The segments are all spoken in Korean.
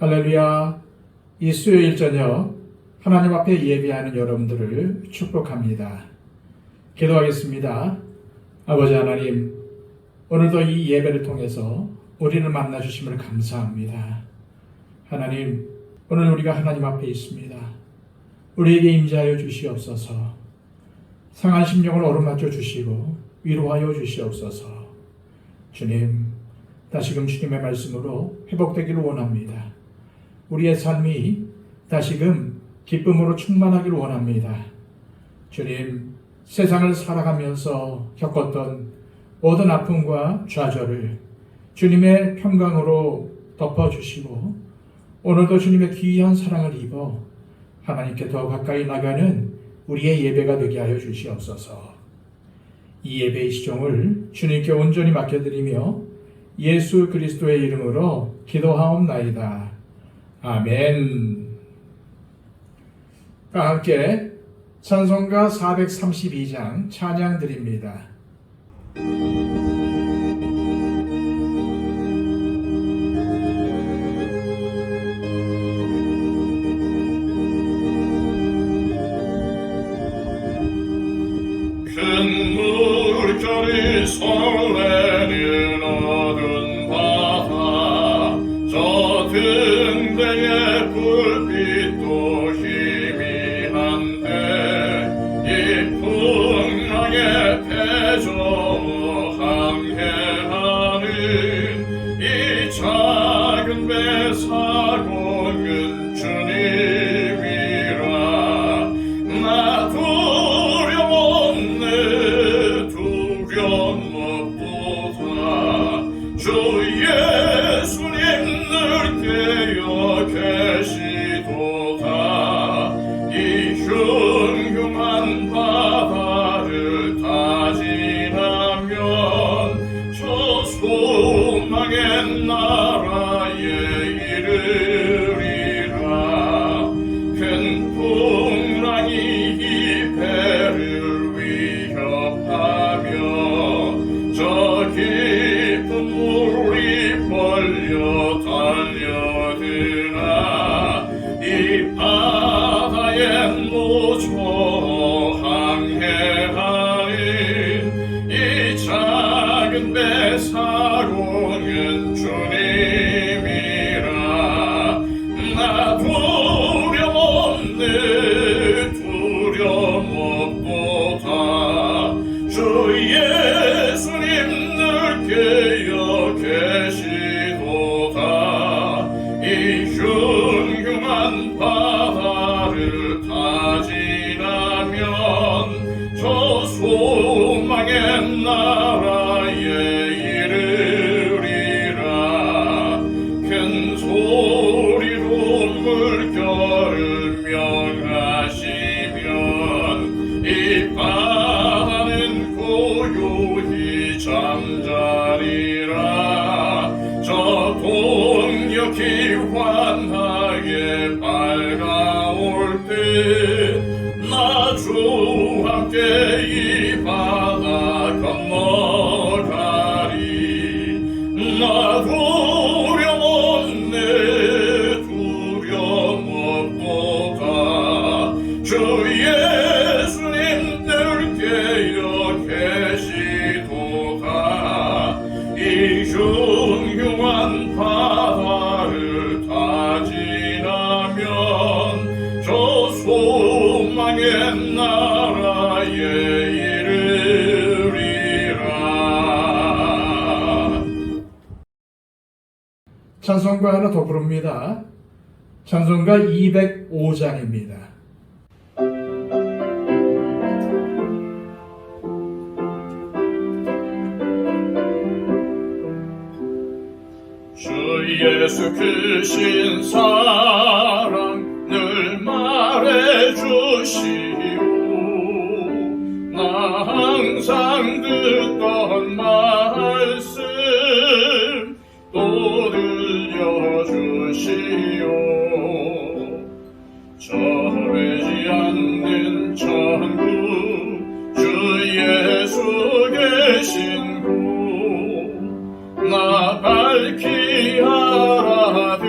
할렐루야. 이 수요일 저녁 하나님 앞에 예배하는 여러분들을 축복합니다. 기도하겠습니다. 아버지 하나님, 오늘도 이 예배를 통해서 우리를 만나주심을 감사합니다. 하나님, 오늘 우리가 하나님 앞에 있습니다. 우리에게 임재하여 주시옵소서. 상한 심령을 어루만져 주시고 위로하여 주시옵소서. 주님, 다시금 주님의 말씀으로 회복되기를 원합니다. 우리의 삶이 다시금 기쁨으로 충만하기를 원합니다. 주님, 세상을 살아가면서 겪었던 모든 아픔과 좌절을 주님의 평강으로 덮어주시고 오늘도 주님의 귀한 사랑을 입어 하나님께 더 가까이 나가는 우리의 예배가 되게 하여 주시옵소서. 이 예배의 시종을 주님께 온전히 맡겨드리며 예수 그리스도의 이름으로 기도하옵나이다. 아멘. 함께 찬송가 432장 찬양 드립니다. 큰 물결이 설레는 어두운 바다, 저 등대의 불빛도 희미한데 이 풍랑에 패조 항해하는 이 작은 배 사공은 주님이라. 나 두려웠네 두려움 없도다. 주 예수님 늘 깨어 계시도다. 이 흉흉한 바다를 다 지나면 저 소망의 나라에 이르리라. 큰 풍랑이 이 배를 위협하며 저 깊은 물이 벌려 달려드나 이 바다에 노조 항해하는 이 작은 배 사공은 주님이라. 나 두려웠네 두려움 없도다. 주 예수님 늘 깨어 계시도다. 이 흉흉한 바다를 다 지나면 저 소망의 나라에 이르리라. 큰 소리로 물결을 명하시면 이 바다는 고요히 잠자리라. 저 동역이 환하게 밝아올 때 나 주 함께 이 바다 건너가리. 나 두려웠네 두려움 없도다. 주 예수님 늘 깨어 계시도다. 이 흉흉한 바다를 다 지나면 저 소망의 나라에 이르리라. 찬송가 하나 더 부릅니다. 찬송가 205장입니다. 주 예수 크신 사랑 늘 말해주시오. 나 항상 듣던 말씀 또 들려주시오. 저르지 않는 천국 주 예수 계신 곳 나 밝히 알아듣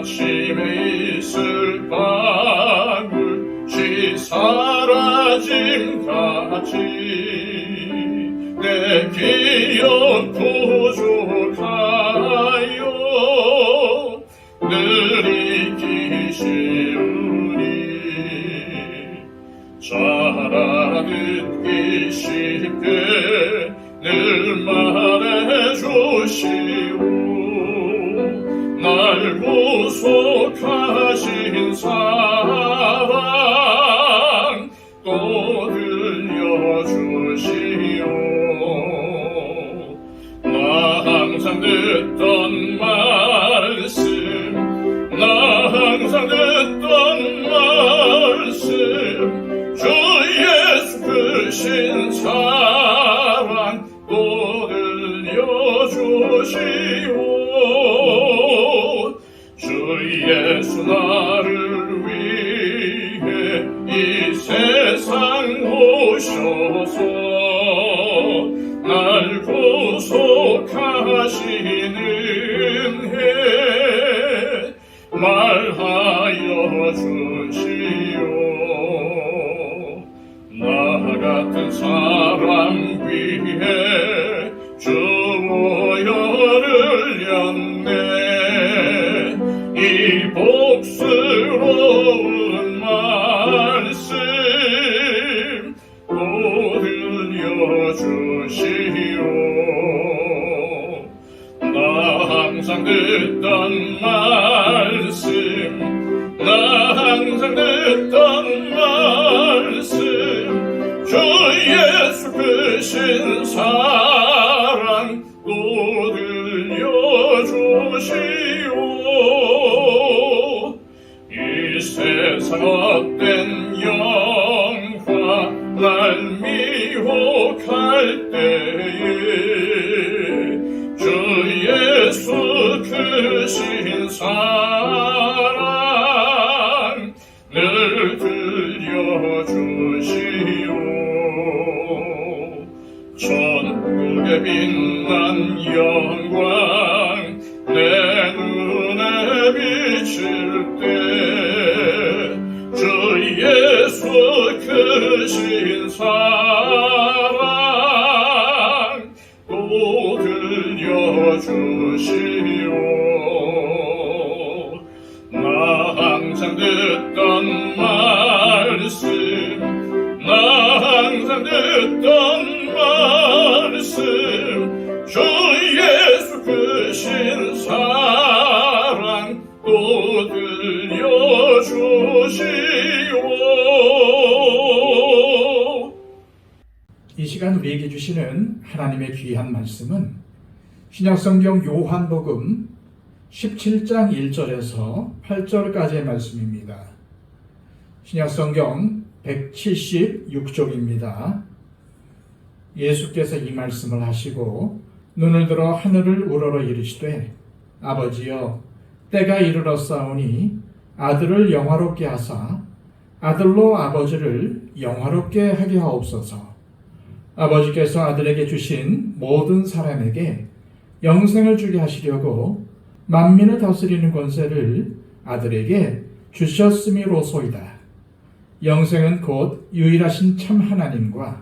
아침에 있을 방울이 사라짐 같이 내 기억 부족하여 늘 잊기시우니 자라듣기 쉽게 늘 말해주시오 날 구속하신 사랑 또 들려주시오 나 항상 듣던 말씀 나 항상 듣던 말씀 주 예수 크신 사랑 또 들려주시오 주 예수 나를 위해 이 세상 오셔서 날 구속하신 은혜 말하여 주시오 나 같은 사람 위해 주 보혈을 흘렸네 이 복스러운 말씀 또 들려주시오 나 항상 듣던 말씀 나 항상 듣던 말씀 주 예수 크신 사랑 또 들려주시오 이 세상 헛된 영화 날 미혹할 때에 주 예수 크신 사랑 늘 들려주시오 천국의 빛난 영광 내 눈에 비칠 때 주 예수 크신 사랑 또 들려주시오 나 항상 듣던 말씀 나 항상 듣던 말씀 주 예수 크신 사랑 또 들려주시오 이 시간 우리에게 주시는 하나님의 귀한 말씀은 신약성경 요한복음 17장 1절에서 8절까지의 말씀입니다. 신약성경 176쪽입니다. 예수께서 이 말씀을 하시고 눈을 들어 하늘을 우러러 이르시되 아버지여 때가 이르렀사오니 아들을 영화롭게 하사 아들로 아버지를 영화롭게 하게 하옵소서. 아버지께서 아들에게 주신 모든 사람에게 영생을 주게 하시려고 만민을 다스리는 권세를 아들에게 주셨음이로소이다. 영생은 곧 유일하신 참 하나님과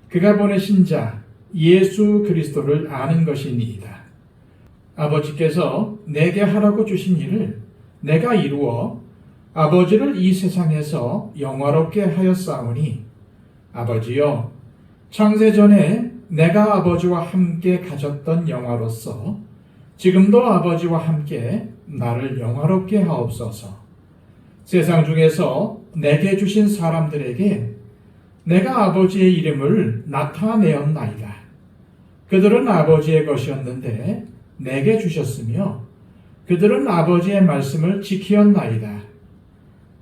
그가 보내신 자 예수 그리스도를 아는 것이니이다. 아버지께서 내게 하라고 주신 일을 내가 이루어 아버지를 이 세상에서 영화롭게 하였사오니 아버지여 창세전에 내가 아버지와 함께 가졌던 영화로서 지금도 아버지와 함께 나를 영화롭게 하옵소서. 세상 중에서 내게 주신 사람들에게 내가 아버지의 이름을 나타내었나이다. 그들은 아버지의 것이었는데 내게 주셨으며 그들은 아버지의 말씀을 지키었나이다.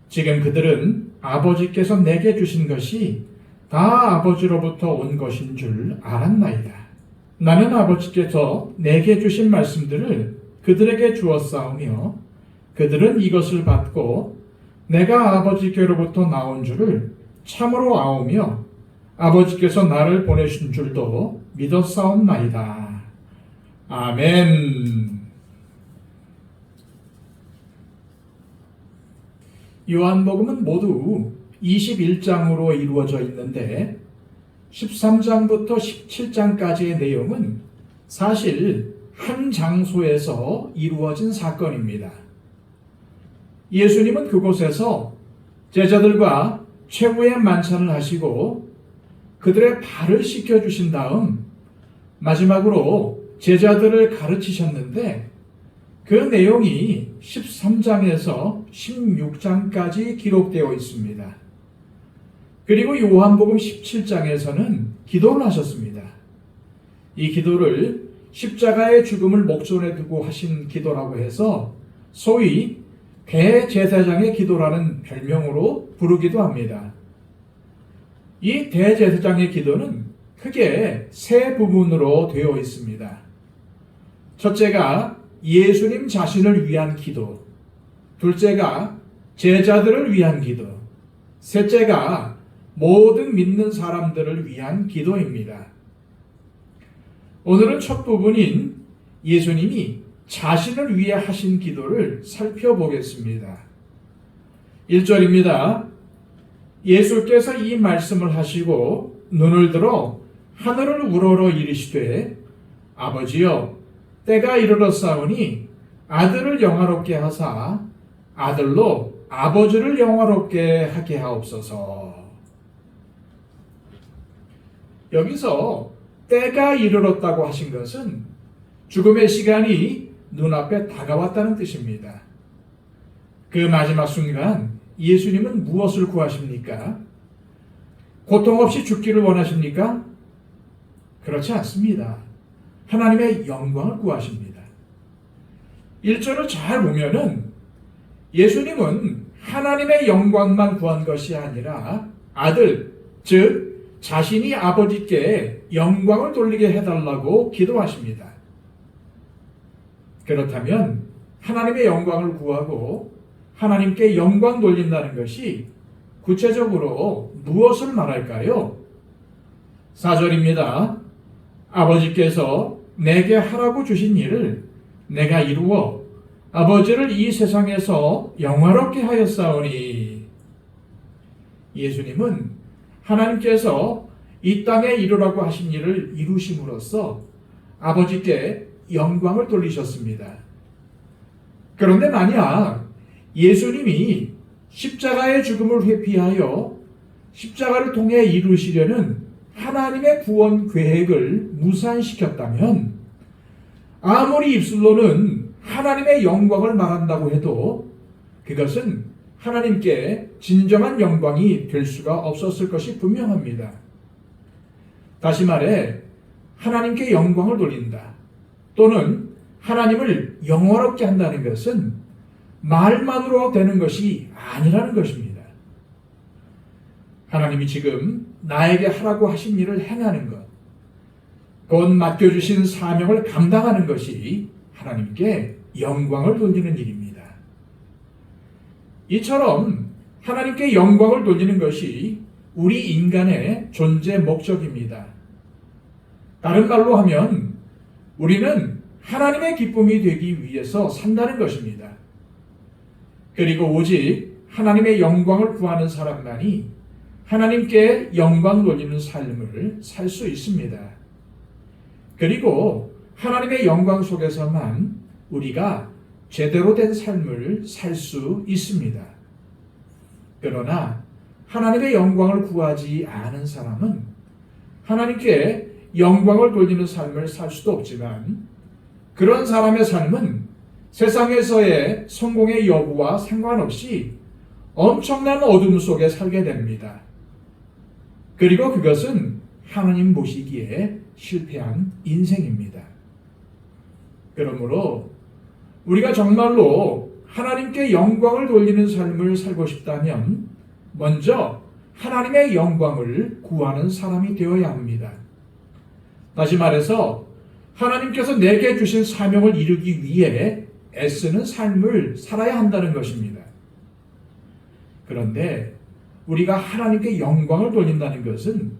지금 그들은 아버지께서 내게 주신 것이 다 아버지로부터 온 것인 줄 알았나이다. 나는 아버지께서 내게 주신 말씀들을 그들에게 주었사오며 그들은 이것을 받고 내가 아버지께로부터 나온 줄을 참으로 아오며 아버지께서 나를 보내신 줄도 믿었사옵나이다. 아멘. 요한복음은 모두 21장으로 이루어져 있는데 13장부터 17장까지의 내용은 사실 한 장소에서 이루어진 사건입니다. 예수님은 그곳에서 제자들과 최후의 만찬을 하시고 그들의 발을 씻겨주신 다음 마지막으로 제자들을 가르치셨는데 그 내용이 13장에서 16장까지 기록되어 있습니다. 그리고 요한복음 17장에서는 기도를 하셨습니다. 이 기도를 십자가의 죽음을 목전에 두고 하신 기도라고 해서 소위 대제사장의 기도라는 별명으로 부르기도 합니다. 이 대제사장의 기도는 크게 세 부분으로 되어 있습니다. 첫째가 예수님 자신을 위한 기도, 둘째가 제자들을 위한 기도, 셋째가 모든 믿는 사람들을 위한 기도입니다. 오늘은 첫 부분인 예수님이 자신을 위해 하신 기도를 살펴보겠습니다. 1절입니다. 예수께서 이 말씀을 하시고 눈을 들어 하늘을 우러러 이르시되 아버지여 때가 이르렀사오니 아들을 영화롭게 하사 아들로 아버지를 영화롭게 하게 하옵소서. 여기서 때가 이르렀다고 하신 것은 죽음의 시간이 눈앞에 다가왔다는 뜻입니다. 그 마지막 순간 예수님은 무엇을 구하십니까? 고통 없이 죽기를 원하십니까? 그렇지 않습니다. 하나님의 영광을 구하십니다. 1절을 잘 보면은 예수님은 하나님의 영광만 구한 것이 아니라 아들, 즉 자신이 아버지께 영광을 돌리게 해달라고 기도하십니다. 그렇다면 하나님의 영광을 구하고 하나님께 영광 돌린다는 것이 구체적으로 무엇을 말할까요? 4절입니다. 아버지께서 내게 하라고 주신 일을 내가 이루어 아버지를 이 세상에서 영화롭게 하였사오니. 예수님은 하나님께서 이 땅에 이루라고 하신 일을 이루심으로써 아버지께 영광을 돌리셨습니다. 그런데 만약 예수님이 십자가의 죽음을 회피하여 십자가를 통해 이루시려는 하나님의 구원 계획을 무산시켰다면 아무리 입술로는 하나님의 영광을 말한다고 해도 그것은 하나님께 진정한 영광이 될 수가 없었을 것이 분명합니다. 다시 말해 하나님께 영광을 돌린다 또는 하나님을 영화롭게 한다는 것은 말만으로 되는 것이 아니라는 것입니다. 하나님이 지금 나에게 하라고 하신 일을 행하는 것, 곧 맡겨주신 사명을 감당하는 것이 하나님께 영광을 돌리는 일입니다. 이처럼 하나님께 영광을 돌리는 것이 우리 인간의 존재 목적입니다. 다른 말로 하면 우리는 하나님의 기쁨이 되기 위해서 산다는 것입니다. 그리고 오직 하나님의 영광을 구하는 사람만이 하나님께 영광 돌리는 삶을 살 수 있습니다. 그리고 하나님의 영광 속에서만 우리가 제대로 된 삶을 살 수 있습니다. 그러나 하나님의 영광을 구하지 않은 사람은 하나님께 영광을 돌리는 삶을 살 수도 없지만 그런 사람의 삶은 세상에서의 성공의 여부와 상관없이 엄청난 어둠 속에 살게 됩니다. 그리고 그것은 하나님 보시기에 실패한 인생입니다. 그러므로 우리가 정말로 하나님께 영광을 돌리는 삶을 살고 싶다면 먼저 하나님의 영광을 구하는 사람이 되어야 합니다. 다시 말해서 하나님께서 내게 주신 사명을 이루기 위해 애쓰는 삶을 살아야 한다는 것입니다. 그런데 우리가 하나님께 영광을 돌린다는 것은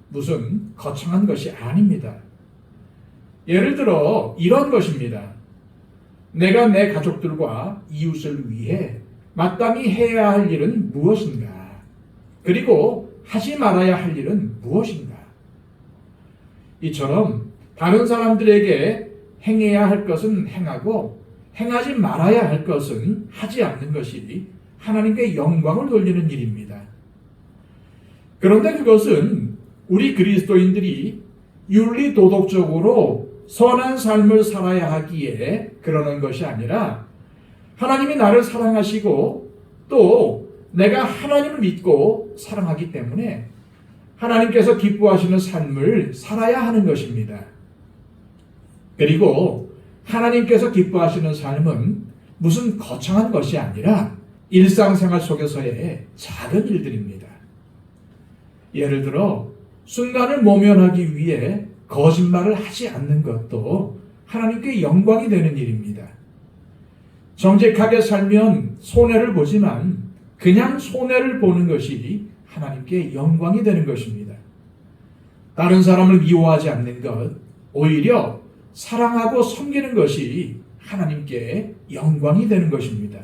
무슨 거창한 것이 아닙니다. 예를 들어 이런 것입니다. 내가 내 가족들과 이웃을 위해 마땅히 해야 할 일은 무엇인가? 그리고 하지 말아야 할 일은 무엇인가? 이처럼 다른 사람들에게 행해야 할 것은 행하고 행하지 말아야 할 것은 하지 않는 것이 하나님께 영광을 돌리는 일입니다. 그런데 그것은 우리 그리스도인들이 윤리 도덕적으로 선한 삶을 살아야 하기에 그러는 것이 아니라 하나님이 나를 사랑하시고 또 내가 하나님을 믿고 사랑하기 때문에 하나님께서 기뻐하시는 삶을 살아야 하는 것입니다. 그리고 하나님께서 기뻐하시는 삶은 무슨 거창한 것이 아니라 일상생활 속에서의 작은 일들입니다. 예를 들어 순간을 모면하기 위해 거짓말을 하지 않는 것도 하나님께 영광이 되는 일입니다. 정직하게 살면 손해를 보지만 그냥 손해를 보는 것이 하나님께 영광이 되는 것입니다. 다른 사람을 미워하지 않는 것, 오히려 사랑하고 섬기는 것이 하나님께 영광이 되는 것입니다.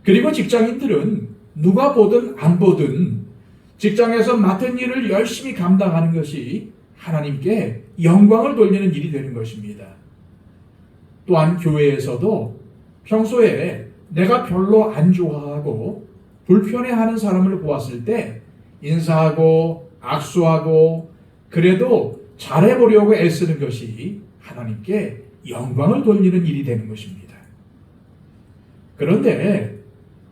그리고 직장인들은 누가 보든 안 보든 직장에서 맡은 일을 열심히 감당하는 것이 하나님께 영광을 돌리는 일이 되는 것입니다. 또한 교회에서도 평소에 내가 별로 안 좋아하고 불편해하는 사람을 보았을 때 인사하고 악수하고 그래도 잘해보려고 애쓰는 것이 하나님께 영광을 돌리는 일이 되는 것입니다. 그런데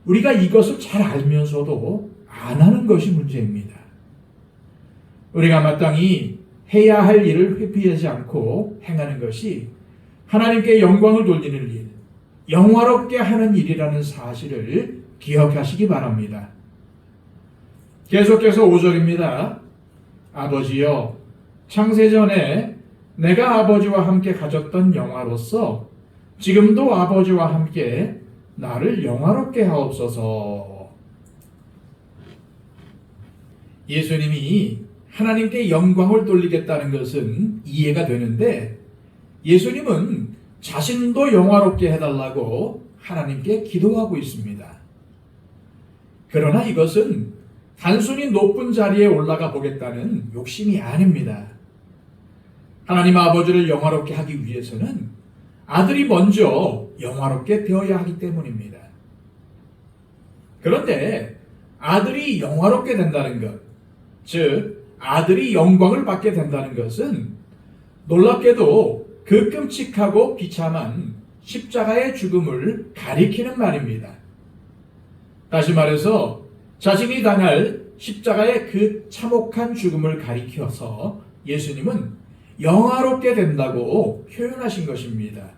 우리가 이것을 잘 알면서도 안 하는 것이 문제입니다. 우리가 마땅히 해야 할 일을 회피하지 않고 행하는 것이 하나님께 영광을 돌리는 일, 영화롭게 하는 일이라는 사실을 기억하시기 바랍니다. 계속해서 5절입니다. 아버지여, 창세전에 내가 아버지와 함께 가졌던 영화로서 지금도 아버지와 함께 나를 영화롭게 하옵소서. 예수님이 하나님께 영광을 돌리겠다는 것은 이해가 되는데 예수님은 자신도 영화롭게 해달라고 하나님께 기도하고 있습니다. 그러나 이것은 단순히 높은 자리에 올라가 보겠다는 욕심이 아닙니다. 하나님 아버지를 영화롭게 하기 위해서는 아들이 먼저 영화롭게 되어야 하기 때문입니다. 그런데 아들이 영화롭게 된다는 것, 즉 아들이 영광을 받게 된다는 것은 놀랍게도 그 끔찍하고 비참한 십자가의 죽음을 가리키는 말입니다. 다시 말해서 자신이 당할 십자가의 그 참혹한 죽음을 가리켜서 예수님은 영화롭게 된다고 표현하신 것입니다.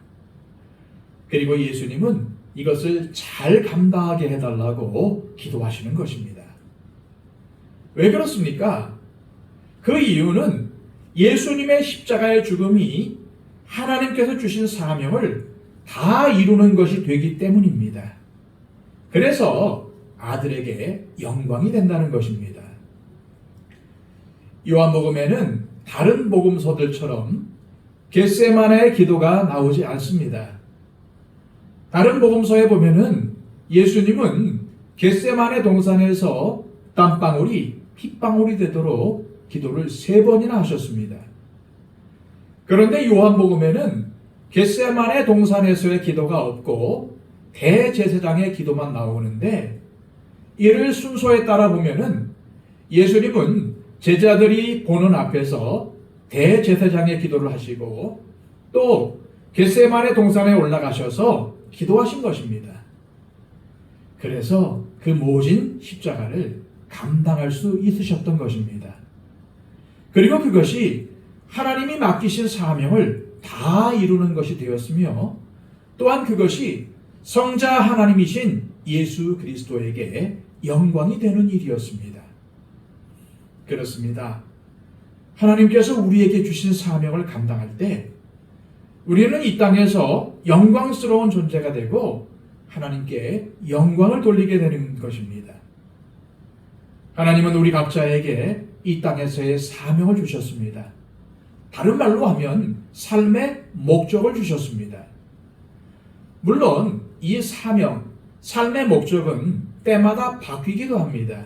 그리고 예수님은 이것을 잘 감당하게 해달라고 기도하시는 것입니다. 왜 그렇습니까? 그 이유는 예수님의 십자가의 죽음이 하나님께서 주신 사명을 다 이루는 것이 되기 때문입니다. 그래서 아들에게 영광이 된다는 것입니다. 요한복음에는 다른 복음서들처럼 겟세마네의 기도가 나오지 않습니다. 다른 복음서에 보면은 예수님은 겟세마네 동산에서 땀방울이 핏방울이 되도록 기도를 3번이나 하셨습니다. 그런데 요한복음에는 겟세마네 동산에서의 기도가 없고 대제사장의 기도만 나오는데 이를 순서에 따라 보면은 예수님은 제자들이 보는 앞에서 대제사장의 기도를 하시고 또 겟세마네 동산에 올라가셔서 기도하신 것입니다. 그래서 그 모진 십자가를 감당할 수 있으셨던 것입니다. 그리고 그것이 하나님이 맡기신 사명을 다 이루는 것이 되었으며 또한 그것이 성자 하나님이신 예수 그리스도에게 영광이 되는 일이었습니다. 그렇습니다. 하나님께서 우리에게 주신 사명을 감당할 때 우리는 이 땅에서 영광스러운 존재가 되고 하나님께 영광을 돌리게 되는 것입니다. 하나님은 우리 각자에게 이 땅에서의 사명을 주셨습니다. 다른 말로 하면 삶의 목적을 주셨습니다. 물론 이 사명, 삶의 목적은 때마다 바뀌기도 합니다.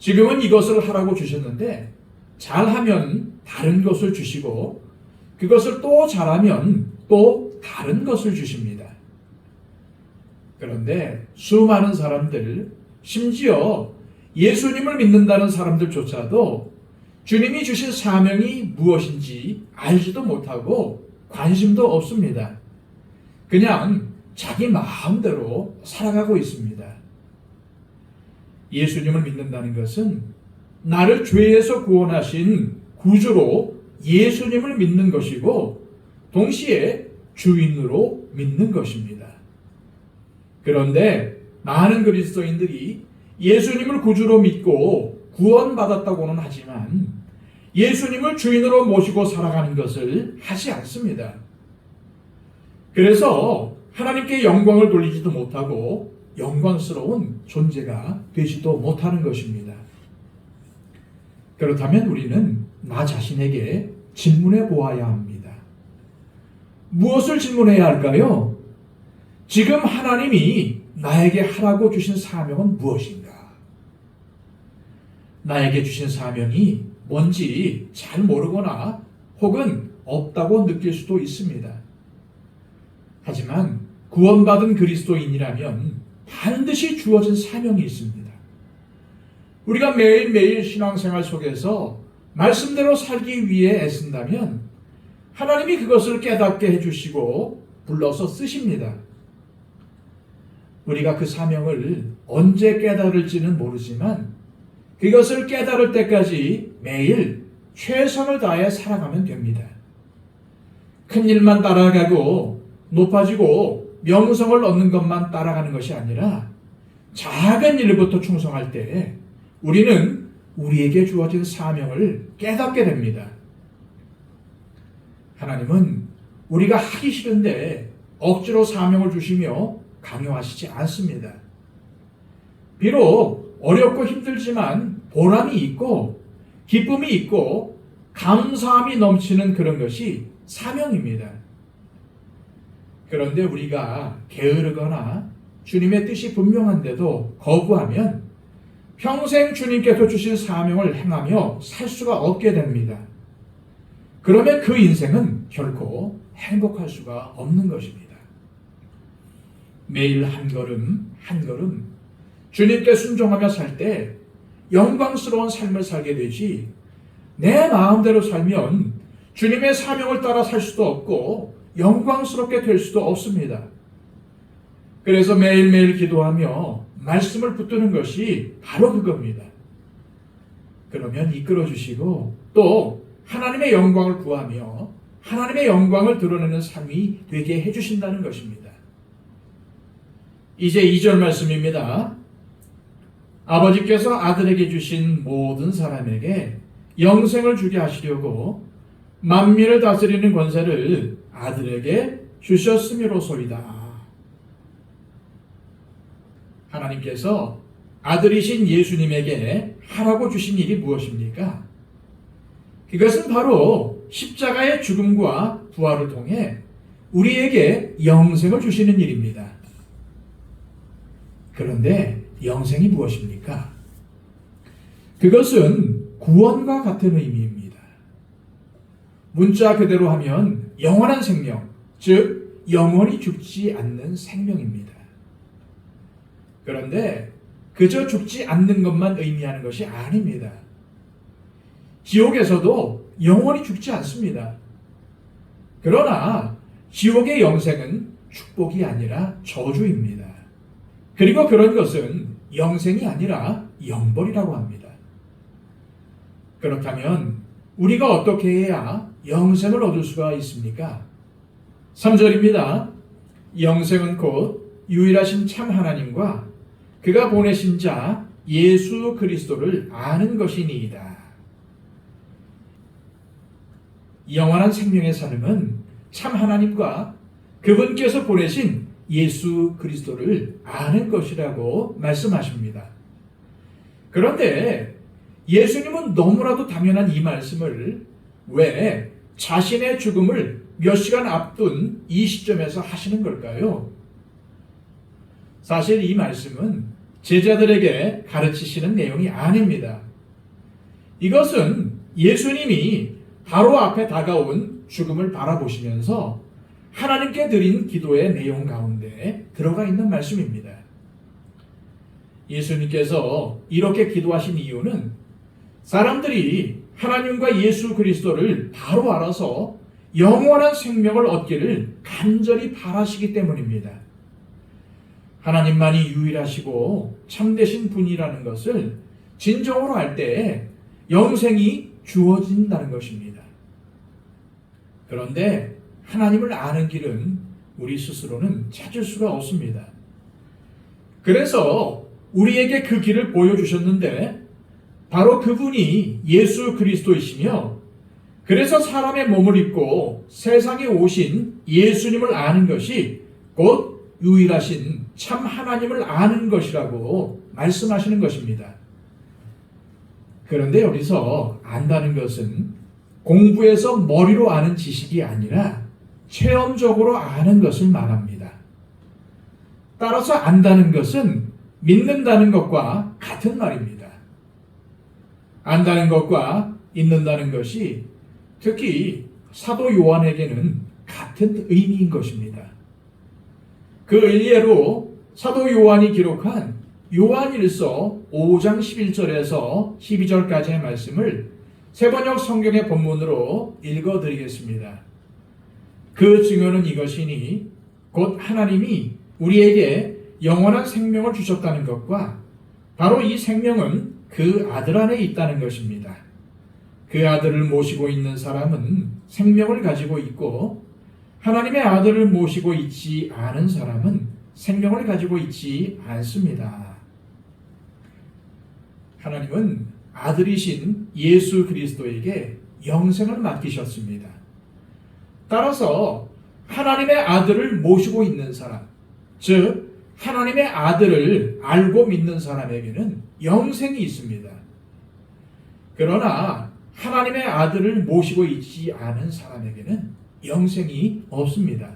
지금은 이것을 하라고 주셨는데 잘하면 다른 것을 주시고 그것을 또 잘하면 또 다른 것을 주십니다. 그런데 수많은 사람들, 심지어 예수님을 믿는다는 사람들조차도 주님이 주신 사명이 무엇인지 알지도 못하고 관심도 없습니다. 그냥 자기 마음대로 살아가고 있습니다. 예수님을 믿는다는 것은 나를 죄에서 구원하신 구주로 예수님을 믿는 것이고 동시에 주인으로 믿는 것입니다. 그런데 많은 그리스도인들이 예수님을 구주로 믿고 구원받았다고는 하지만 예수님을 주인으로 모시고 살아가는 것을 하지 않습니다. 그래서 하나님께 영광을 돌리지도 못하고 영광스러운 존재가 되지도 못하는 것입니다. 그렇다면 우리는 나 자신에게 질문해 보아야 합니다. 무엇을 질문해야 할까요? 지금 하나님이 나에게 하라고 주신 사명은 무엇인가? 나에게 주신 사명이 뭔지 잘 모르거나 혹은 없다고 느낄 수도 있습니다. 하지만 구원받은 그리스도인이라면 반드시 주어진 사명이 있습니다. 우리가 매일매일 신앙생활 속에서 말씀대로 살기 위해 애쓴다면 하나님이 그것을 깨닫게 해주시고 불러서 쓰십니다. 우리가 그 사명을 언제 깨달을지는 모르지만 그것을 깨달을 때까지 매일 최선을 다해 살아가면 됩니다. 큰 일만 따라가고 높아지고 명성을 얻는 것만 따라가는 것이 아니라 작은 일부터 충성할 때 우리는 우리에게 주어진 사명을 깨닫게 됩니다. 하나님은 우리가 하기 싫은데 억지로 사명을 주시며 강요하시지 않습니다. 비록 어렵고 힘들지만 보람이 있고 기쁨이 있고 감사함이 넘치는 그런 것이 사명입니다. 그런데 우리가 게으르거나 주님의 뜻이 분명한데도 거부하면 평생 주님께서 주신 사명을 행하며 살 수가 없게 됩니다. 그러면 그 인생은 결코 행복할 수가 없는 것입니다. 매일 한 걸음 한 걸음 주님께 순종하며 살 때 영광스러운 삶을 살게 되지 내 마음대로 살면 주님의 사명을 따라 살 수도 없고 영광스럽게 될 수도 없습니다. 그래서 매일매일 기도하며 말씀을 붙드는 것이 바로 그겁니다. 그러면 이끌어 주시고 또 하나님의 영광을 구하며 하나님의 영광을 드러내는 삶이 되게 해주신다는 것입니다. 이제 2절 말씀입니다. 아버지께서 아들에게 주신 모든 사람에게 영생을 주게 하시려고 만민을 다스리는 권세를 아들에게 주셨음이로소이다. 하나님께서 아들이신 예수님에게 하라고 주신 일이 무엇입니까? 그것은 바로 십자가의 죽음과 부활을 통해 우리에게 영생을 주시는 일입니다. 그런데 영생이 무엇입니까? 그것은 구원과 같은 의미입니다. 문자 그대로 하면 영원한 생명, 즉 영원히 죽지 않는 생명입니다. 그런데 그저 죽지 않는 것만 의미하는 것이 아닙니다. 지옥에서도 영원히 죽지 않습니다. 그러나 지옥의 영생은 축복이 아니라 저주입니다. 그리고 그런 것은 영생이 아니라 영벌이라고 합니다. 그렇다면 우리가 어떻게 해야 영생을 얻을 수가 있습니까? 3절입니다. 영생은 곧 유일하신 참 하나님과 그가 보내신 자 예수 그리스도를 아는 것이니이다. 영원한 생명의 삶은 참 하나님과 그분께서 보내신 예수 그리스도를 아는 것이라고 말씀하십니다. 그런데 예수님은 너무나도 당연한 이 말씀을 왜 자신의 죽음을 몇 시간 앞둔 이 시점에서 하시는 걸까요? 사실 이 말씀은 제자들에게 가르치시는 내용이 아닙니다. 이것은 예수님이 바로 앞에 다가온 죽음을 바라보시면서 하나님께 드린 기도의 내용 가운데 들어가 있는 말씀입니다. 예수님께서 이렇게 기도하신 이유는 사람들이 하나님과 예수 그리스도를 바로 알아서 영원한 생명을 얻기를 간절히 바라시기 때문입니다. 하나님만이 유일하시고 참되신 분이라는 것을 진정으로 알 때에 영생이 주어진다는 것입니다. 그런데 하나님을 아는 길은 우리 스스로는 찾을 수가 없습니다. 그래서 우리에게 그 길을 보여주셨는데 바로 그분이 예수 그리스도이시며, 그래서 사람의 몸을 입고 세상에 오신 예수님을 아는 것이 곧 유일하신 참 하나님을 아는 것이라고 말씀하시는 것입니다. 그런데 여기서 안다는 것은 공부해서 머리로 아는 지식이 아니라 체험적으로 아는 것을 말합니다. 따라서 안다는 것은 믿는다는 것과 같은 말입니다. 안다는 것과 믿는다는 것이 특히 사도 요한에게는 같은 의미인 것입니다. 그 일례로 사도 요한이 기록한 요한일서 5장 11절에서 12절까지의 말씀을 세번역 성경의 본문으로 읽어드리겠습니다. 그 증거는 이것이니 곧 하나님이 우리에게 영원한 생명을 주셨다는 것과 바로 이 생명은 그 아들 안에 있다는 것입니다. 그 아들을 모시고 있는 사람은 생명을 가지고 있고 하나님의 아들을 모시고 있지 않은 사람은 생명을 가지고 있지 않습니다. 하나님은 아들이신 예수 그리스도에게 영생을 맡기셨습니다. 따라서 하나님의 아들을 모시고 있는 사람, 즉 하나님의 아들을 알고 믿는 사람에게는 영생이 있습니다. 그러나 하나님의 아들을 모시고 있지 않은 사람에게는 영생이 없습니다.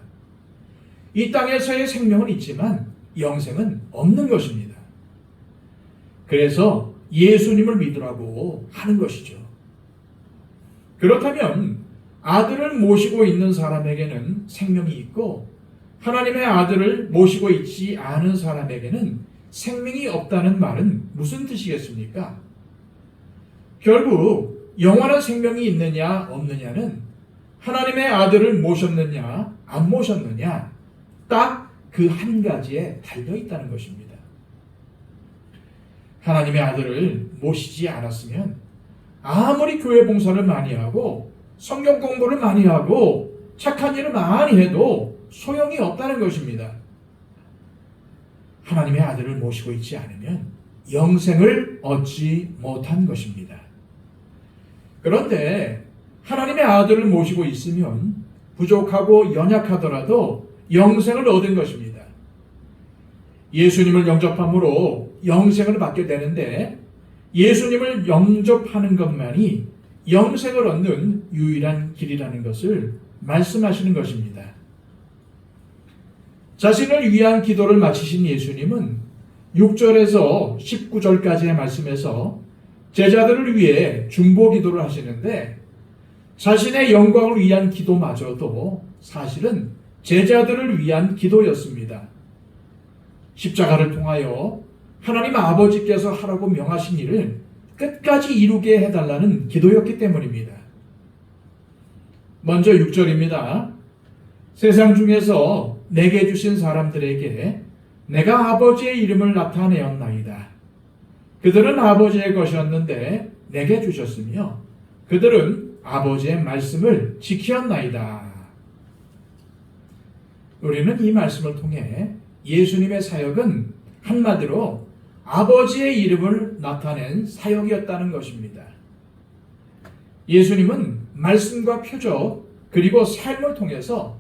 이 땅에서의 생명은 있지만 영생은 없는 것입니다. 그래서 예수님을 믿으라고 하는 것이죠. 그렇다면 아들을 모시고 있는 사람에게는 생명이 있고 하나님의 아들을 모시고 있지 않은 사람에게는 생명이 없다는 말은 무슨 뜻이겠습니까? 결국 영원한 생명이 있느냐 없느냐는 하나님의 아들을 모셨느냐 안 모셨느냐 딱 그 한 가지에 달려 있다는 것입니다. 하나님의 아들을 모시지 않았으면 아무리 교회 봉사를 많이 하고 성경 공부를 많이 하고 착한 일을 많이 해도 소용이 없다는 것입니다. 하나님의 아들을 모시고 있지 않으면 영생을 얻지 못한 것입니다. 그런데 하나님의 아들을 모시고 있으면 부족하고 연약하더라도 영생을 얻은 것입니다. 예수님을 영접함으로 영생을 받게 되는데 예수님을 영접하는 것만이 영생을 얻는 유일한 길이라는 것을 말씀하시는 것입니다. 자신을 위한 기도를 마치신 예수님은 6절에서 19절까지의 말씀에서 제자들을 위해 중보 기도를 하시는데 자신의 영광을 위한 기도마저도 사실은 제자들을 위한 기도였습니다. 십자가를 통하여 하나님 아버지께서 하라고 명하신 일을 끝까지 이루게 해달라는 기도였기 때문입니다. 먼저 6절입니다. 세상 중에서 내게 주신 사람들에게 내가 아버지의 이름을 나타내었나이다. 그들은 아버지의 것이었는데 내게 주셨으며 그들은 아버지의 말씀을 지켰나이다. 우리는 이 말씀을 통해 예수님의 사역은 한마디로 아버지의 이름을 나타낸 사역이었다는 것입니다. 예수님은 말씀과 표적 그리고 삶을 통해서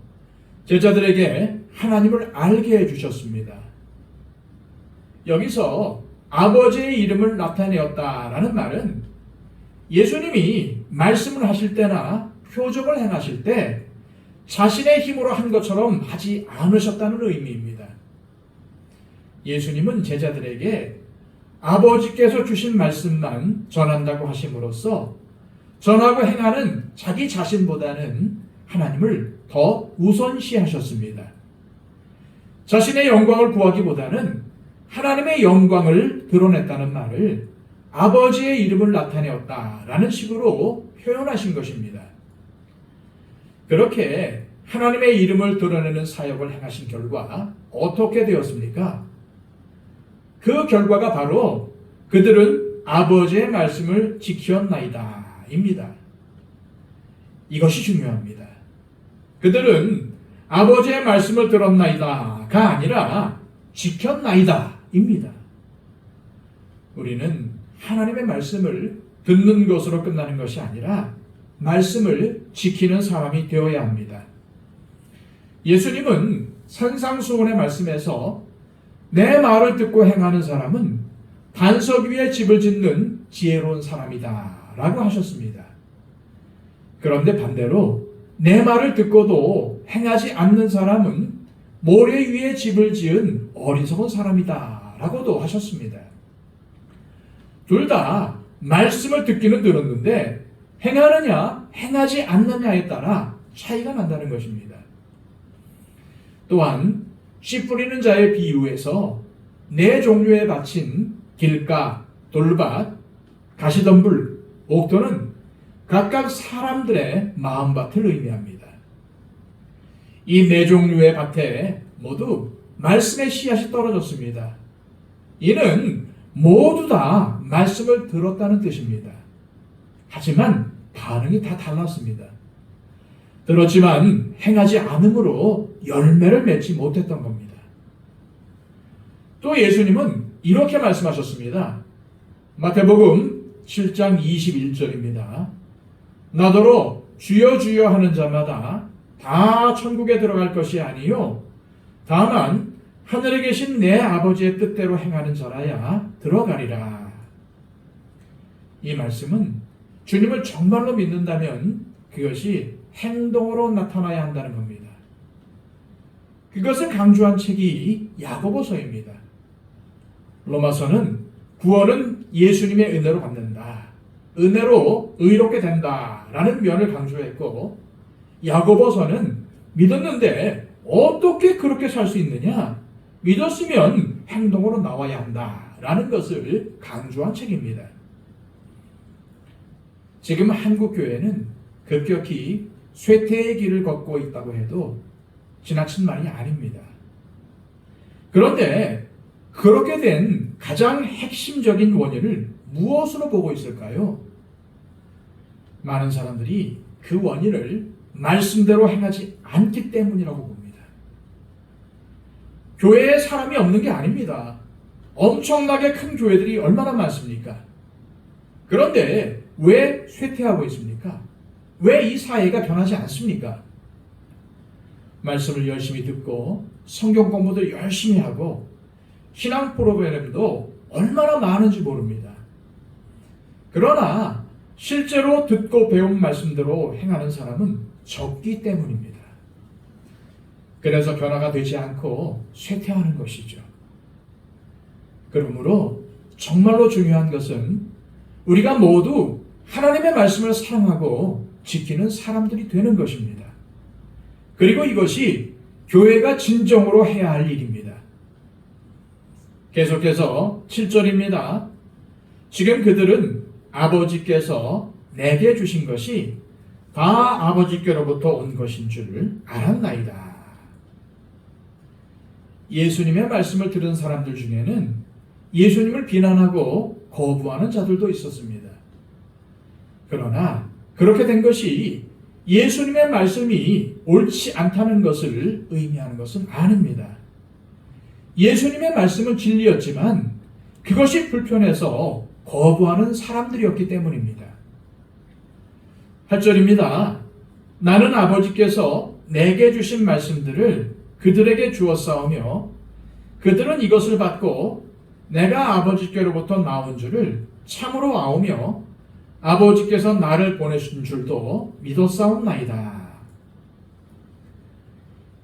제자들에게 하나님을 알게 해주셨습니다. 여기서 아버지의 이름을 나타내었다라는 말은 예수님이 말씀을 하실 때나 표적을 행하실 때 자신의 힘으로 한 것처럼 하지 않으셨다는 의미입니다. 예수님은 제자들에게 아버지께서 주신 말씀만 전한다고 하심으로써 전하고 행하는 자기 자신보다는 하나님을 더 우선시하셨습니다. 자신의 영광을 구하기보다는 하나님의 영광을 드러냈다는 말을 아버지의 이름을 나타내었다라는 식으로 표현하신 것입니다. 그렇게 하나님의 이름을 드러내는 사역을 행하신 결과 어떻게 되었습니까? 그 결과가 바로 그들은 아버지의 말씀을 지켰나이다 입니다. 이것이 중요합니다. 그들은 아버지의 말씀을 들었나이다가 아니라 지켰나이다 입니다. 우리는 하나님의 말씀을 듣는 것으로 끝나는 것이 아니라 말씀을 지키는 사람이 되어야 합니다. 예수님은 산상수훈의 말씀에서 내 말을 듣고 행하는 사람은 반석 위에 집을 짓는 지혜로운 사람이다 라고 하셨습니다. 그런데 반대로 내 말을 듣고도 행하지 않는 사람은 모래 위에 집을 지은 어리석은 사람이다 라고도 하셨습니다. 둘 다 말씀을 듣기는 들었는데 행하느냐 행하지 않느냐에 따라 차이가 난다는 것입니다. 또한 씨 뿌리는 자의 비유에서 네 종류의 밭인 길가, 돌밭, 가시덤불, 옥토는 각각 사람들의 마음밭을 의미합니다. 이 네 종류의 밭에 모두 말씀의 씨앗이 떨어졌습니다. 이는 모두 다 말씀을 들었다는 뜻입니다. 하지만 반응이 다 달랐습니다. 들었지만 행하지 않음으로 열매를 맺지 못했던 겁니다. 또 예수님은 이렇게 말씀하셨습니다. 마태복음 7장 21절입니다. 나더러 주여 주여 하는 자마다 다 천국에 들어갈 것이 아니요 다만 하늘에 계신 내 아버지의 뜻대로 행하는 자라야 들어가리라. 이 말씀은 주님을 정말로 믿는다면 그것이 행동으로 나타나야 한다는 겁니다. 그것을 강조한 책이 야고보서입니다. 로마서는 구원은 예수님의 은혜로 받는다. 은혜로 의롭게 된다라는 면을 강조했고, 야고보서는 믿었는데 어떻게 그렇게 살 수 있느냐? 믿었으면 행동으로 나와야 한다라는 것을 강조한 책입니다. 지금 한국교회는 급격히 쇠퇴의 길을 걷고 있다고 해도 지나친 말이 아닙니다. 그런데 그렇게 된 가장 핵심적인 원인을 무엇으로 보고 있을까요? 많은 사람들이 그 원인을 말씀대로 행하지 않기 때문이라고 봅니다. 교회에 사람이 없는 게 아닙니다. 엄청나게 큰 교회들이 얼마나 많습니까? 그런데 왜 쇠퇴하고 있습니까? 왜 이 사회가 변하지 않습니까? 말씀을 열심히 듣고 성경 공부도 열심히 하고 신앙 프로그램도 얼마나 많은지 모릅니다. 그러나 실제로 듣고 배운 말씀대로 행하는 사람은 적기 때문입니다. 그래서 변화가 되지 않고 쇠퇴하는 것이죠. 그러므로 정말로 중요한 것은 우리가 모두 하나님의 말씀을 사랑하고 지키는 사람들이 되는 것입니다. 그리고 이것이 교회가 진정으로 해야 할 일입니다. 계속해서 7절입니다. 지금 그들은 아버지께서 내게 주신 것이 다 아버지께로부터 온 것인 줄 알았나이다. 예수님의 말씀을 들은 사람들 중에는 예수님을 비난하고 거부하는 자들도 있었습니다. 그러나 그렇게 된 것이 예수님의 말씀이 옳지 않다는 것을 의미하는 것은 아닙니다. 예수님의 말씀은 진리였지만 그것이 불편해서 거부하는 사람들이었기 때문입니다. 8절입니다. 나는 아버지께서 내게 주신 말씀들을 그들에게 주었사오며 그들은 이것을 받고 내가 아버지께로부터 나온 줄을 참으로 아오며 아버지께서 나를 보내신 줄도 믿었사옵나이다.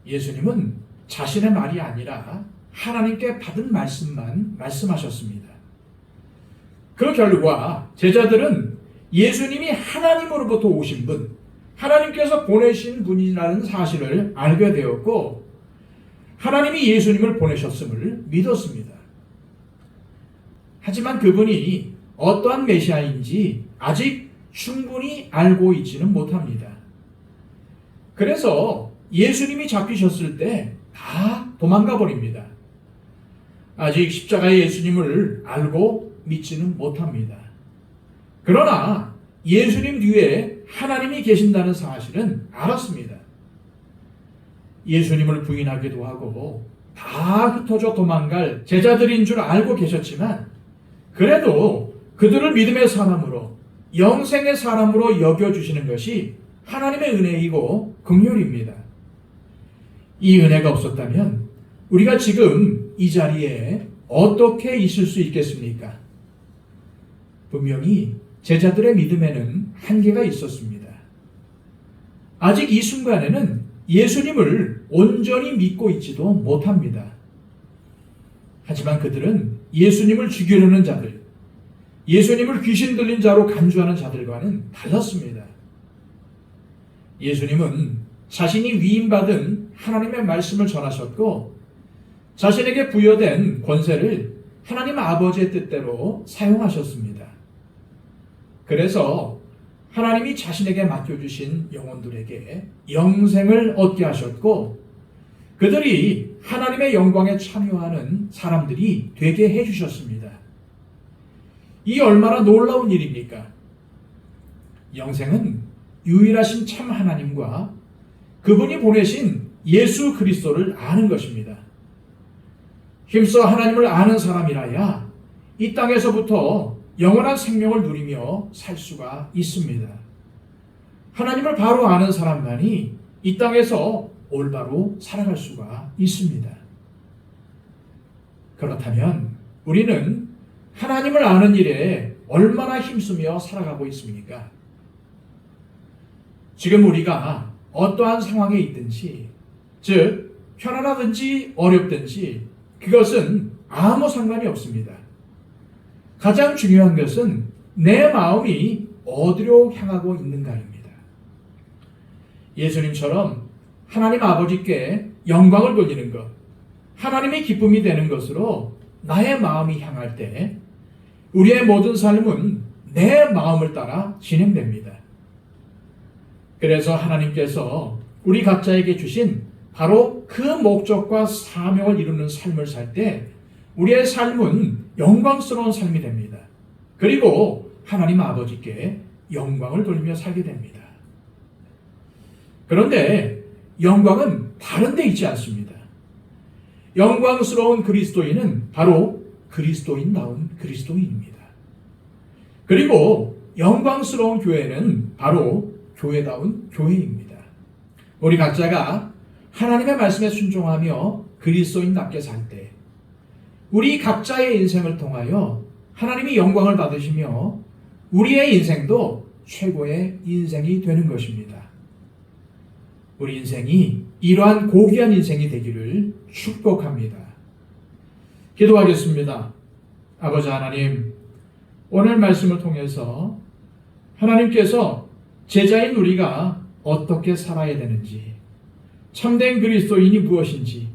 예수님은 자신의 말이 아니라 하나님께 받은 말씀만 말씀하셨습니다. 그 결과 제자들은 예수님이 하나님으로부터 오신 분, 하나님께서 보내신 분이라는 사실을 알게 되었고 하나님이 예수님을 보내셨음을 믿었습니다. 하지만 그분이 어떠한 메시아인지 아직 충분히 알고 있지는 못합니다. 그래서 예수님이 잡히셨을 때 다 도망가 버립니다. 아직 십자가의 예수님을 알고 믿지는 못합니다. 그러나 예수님 뒤에 하나님이 계신다는 사실은 알았습니다. 예수님을 부인하기도 하고 다 흩어져 도망갈 제자들인 줄 알고 계셨지만 그래도 그들을 믿음의 사람으로 영생의 사람으로 여겨주시는 것이 하나님의 은혜이고 긍휼입니다. 이 은혜가 없었다면 우리가 지금 이 자리에 어떻게 있을 수 있겠습니까? 분명히 제자들의 믿음에는 한계가 있었습니다. 아직 이 순간에는 예수님을 온전히 믿고 있지도 못합니다. 하지만 그들은 예수님을 죽이려는 자들, 예수님을 귀신 들린 자로 간주하는 자들과는 달랐습니다. 예수님은 자신이 위임받은 하나님의 말씀을 전하셨고 자신에게 부여된 권세를 하나님 아버지의 뜻대로 사용하셨습니다. 그래서 하나님이 자신에게 맡겨주신 영혼들에게 영생을 얻게 하셨고 그들이 하나님의 영광에 참여하는 사람들이 되게 해주셨습니다. 이 얼마나 놀라운 일입니까? 영생은 유일하신 참 하나님과 그분이 보내신 예수 그리스도를 아는 것입니다. 힘써 하나님을 아는 사람이라야 이 땅에서부터 영원한 생명을 누리며 살 수가 있습니다. 하나님을 바로 아는 사람만이 이 땅에서 올바로 살아갈 수가 있습니다. 그렇다면 우리는 하나님을 아는 일에 얼마나 힘쓰며 살아가고 있습니까? 지금 우리가 어떠한 상황에 있든지, 즉 편안하든지 어렵든지 그것은 아무 상관이 없습니다. 가장 중요한 것은 내 마음이 어디로 향하고 있는가입니다. 예수님처럼 하나님 아버지께 영광을 돌리는 것, 하나님의 기쁨이 되는 것으로 나의 마음이 향할 때 우리의 모든 삶은 내 마음을 따라 진행됩니다. 그래서 하나님께서 우리 각자에게 주신 바로 그 목적과 사명을 이루는 삶을 살 때 우리의 삶은 영광스러운 삶이 됩니다. 그리고 하나님 아버지께 영광을 돌리며 살게 됩니다. 그런데 영광은 다른 데 있지 않습니다. 영광스러운 그리스도인은 바로 그리스도인다운 그리스도인입니다. 그리고 영광스러운 교회는 바로 교회다운 교회입니다. 우리 각자가 하나님의 말씀에 순종하며 그리스도인답게 살 때 우리 각자의 인생을 통하여 하나님이 영광을 받으시며 우리의 인생도 최고의 인생이 되는 것입니다. 우리 인생이 이러한 고귀한 인생이 되기를 축복합니다. 기도하겠습니다. 아버지 하나님, 오늘 말씀을 통해서 하나님께서 제자인 우리가 어떻게 살아야 되는지, 참된 그리스도인이 무엇인지,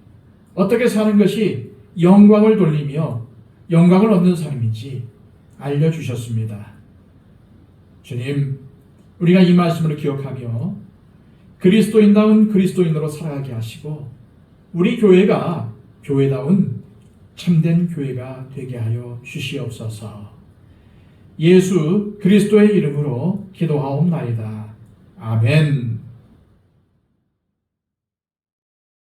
어떻게 사는 것이 영광을 돌리며 영광을 얻는 삶인지 알려주셨습니다. 주님, 우리가 이 말씀을 기억하며 그리스도인다운 그리스도인으로 살아가게 하시고 우리 교회가 교회다운 참된 교회가 되게 하여 주시옵소서. 예수 그리스도의 이름으로 기도하옵나이다. 아멘.